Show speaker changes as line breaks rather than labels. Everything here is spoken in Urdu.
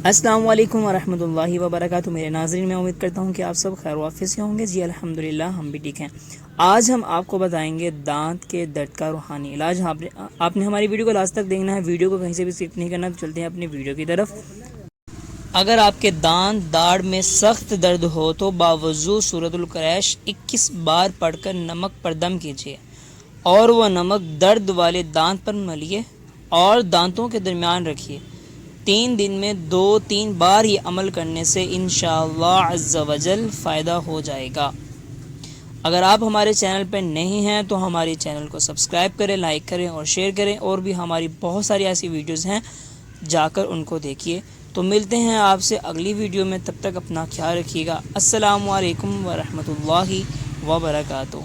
السلام علیکم ورحمۃ اللہ وبرکاتہ۔ میرے ناظرین، میں امید کرتا ہوں کہ آپ سب خیر وافیت سے ہوں گے۔ جی الحمدللہ ہم بھی ٹھیک ہیں۔ آج ہم آپ کو بتائیں گے دانت کے درد کا روحانی علاج۔ آپ نے ہماری ویڈیو کو لاسٹ تک دیکھنا ہے، ویڈیو کو کہیں سے بھی اسکپ نہیں کرنا۔ تو چلتے ہیں اپنی ویڈیو کی طرف۔ اگر آپ کے دانت داڑھ میں سخت درد ہو تو باوضو سورۃ القریش 21 بار پڑھ کر نمک پر دم کیجیے اور وہ نمک درد والے دانت پر ملیے اور دانتوں کے درمیان رکھیے۔ 3 دن میں 2-3 بار یہ عمل کرنے سے انشاءاللہ عز و جل فائدہ ہو جائے گا۔ اگر آپ ہمارے چینل پہ نہیں ہیں تو ہمارے چینل کو سبسکرائب کریں، لائک کریں اور شیئر کریں، اور بھی ہماری بہت ساری ایسی ویڈیوز ہیں، جا کر ان کو دیکھیے۔ تو ملتے ہیں آپ سے اگلی ویڈیو میں، تب تک اپنا خیال رکھیے گا۔ السلام علیکم ورحمۃ اللہ وبرکاتہ۔